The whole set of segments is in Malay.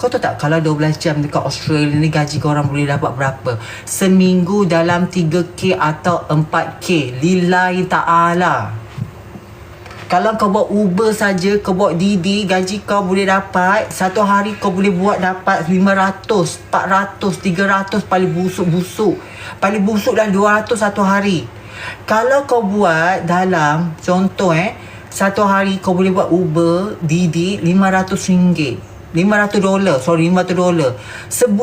Kau tahu tak, kalau 12 jam dekat Australia ni, gaji korang boleh dapat berapa? Seminggu dalam 3K atau 4K. Lillahi ta'ala. Kalau kau buat Uber saja, kau buat Didi, gaji kau boleh dapat, satu hari kau boleh buat dapat 500, 400, 300, paling busuk-busuk. Paling busuk dah 200 satu hari. Kalau kau buat dalam, contoh satu hari kau boleh buat Uber, Didi, $500. $500.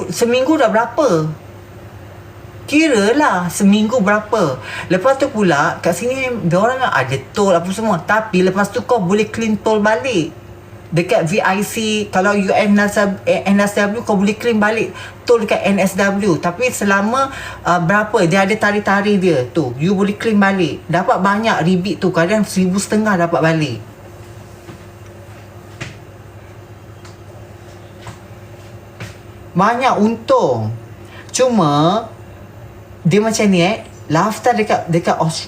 Seminggu dah berapa? Kira lah seminggu berapa. Lepas tu pula kat sini diorang ada tol apa semua, tapi lepas tu kau boleh claim tol balik dekat VIC. Kalau you NSW kau boleh claim balik tol dekat NSW, tapi selama berapa dia ada tarikh-tarikh dia tu, you boleh claim balik. Dapat banyak rebate tu, kadang 1,500 dapat balik. Banyak untung. Cuma dia macam ni lifestyle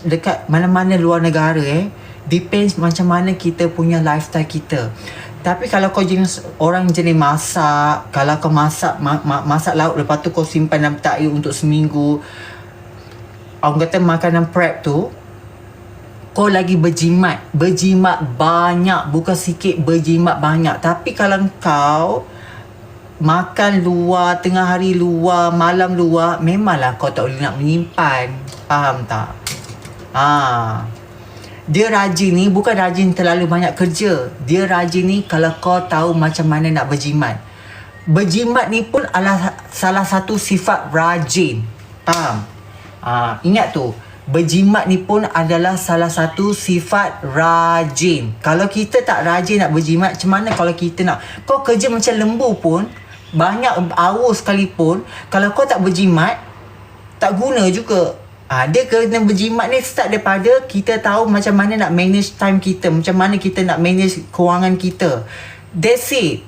dekat mana-mana luar negara depends macam mana kita punya lifestyle kita. Tapi kalau kau jenis orang jenis masak, kalau kau masak masak lauk, lepas tu kau simpan dalam peti air untuk seminggu, orang kata makanan prep tu, kau lagi berjimat banyak, bukan sikit, berjimat banyak. Tapi kalau kau makan luar, tengah hari luar, malam luar, memanglah kau tak boleh nak menyimpan. Faham tak? Dia rajin ni bukan rajin terlalu banyak kerja. Dia rajin ni kalau kau tahu macam mana nak berjimat. Berjimat ni pun adalah salah satu sifat rajin. Faham? Ingat tu. Berjimat ni pun adalah salah satu sifat rajin. Kalau kita tak rajin nak berjimat, macam mana kalau kita nak, kau kerja macam lembu pun, banyak hour sekalipun, kalau kau tak berjimat, tak guna juga. Dia kena berjimat ni start daripada kita tahu macam mana nak manage time kita, macam mana kita nak manage kewangan kita. That's it.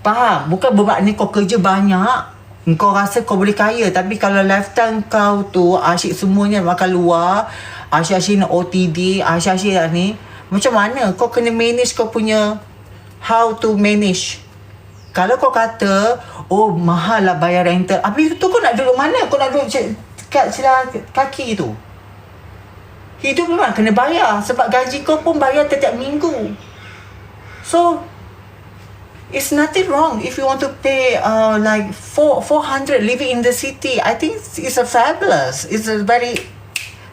Faham? Bukan bermakna kau kerja banyak kau rasa kau boleh kaya, tapi kalau lifetime kau tu asyik semuanya makan luar, asyik-asyik nak OTD, asyik-asyik ni, macam mana kau kena manage kau punya, how to manage. Kalau kau kata, oh mahal lah bayar rental, habis tu kau nak duduk mana? Kau nak duduk kat celah kaki tu? Hidup memang kena bayar, sebab gaji kau pun bayar setiap minggu. So it's nothing wrong if you want to pay like 400 living in the city. I think it's a fabulous. It's a very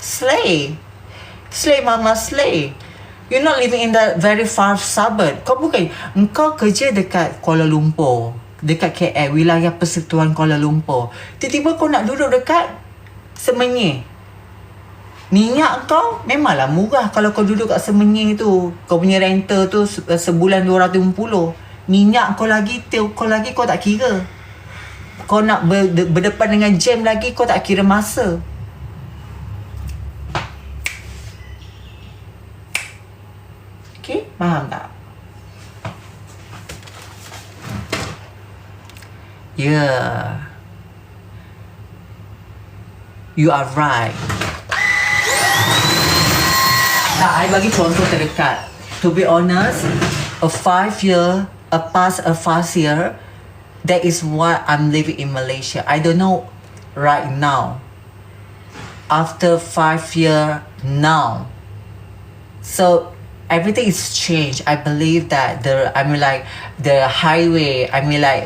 slay mama slay. You're not living in the very far suburb. Kau bukan, engkau kerja dekat Kuala Lumpur, dekat KL, wilayah Persekutuan Kuala Lumpur. Tiba-tiba kau nak duduk dekat Semenyih. Minyak kau memanglah murah kalau kau duduk kat Semenyih tu. Kau punya rental tu sebulan 250. Minyak kau lagi kau tak kira. Kau nak berdepan dengan jam lagi, kau tak kira masa. Okay, faham tak? Yeah, you are right. I bagi contoh terdekat. To be honest, a 5 year, past 5 year, that is what I'm living in Malaysia. I don't know right now. After 5 year now, so everything is changed. I believe that the highway,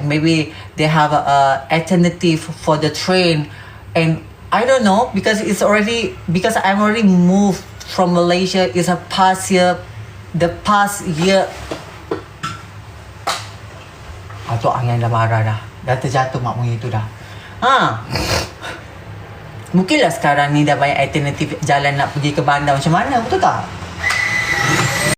maybe they have a alternative for the train, and I don't know, because I'm already moved from Malaysia. It's a past year. The past year. Atuk angin dah marah dah. Dah terjatuh mak moyang itu dah. Mungkinlah sekarang ni dah banyak alternatif jalan nak pergi ke bandar, macam mana, betul tak?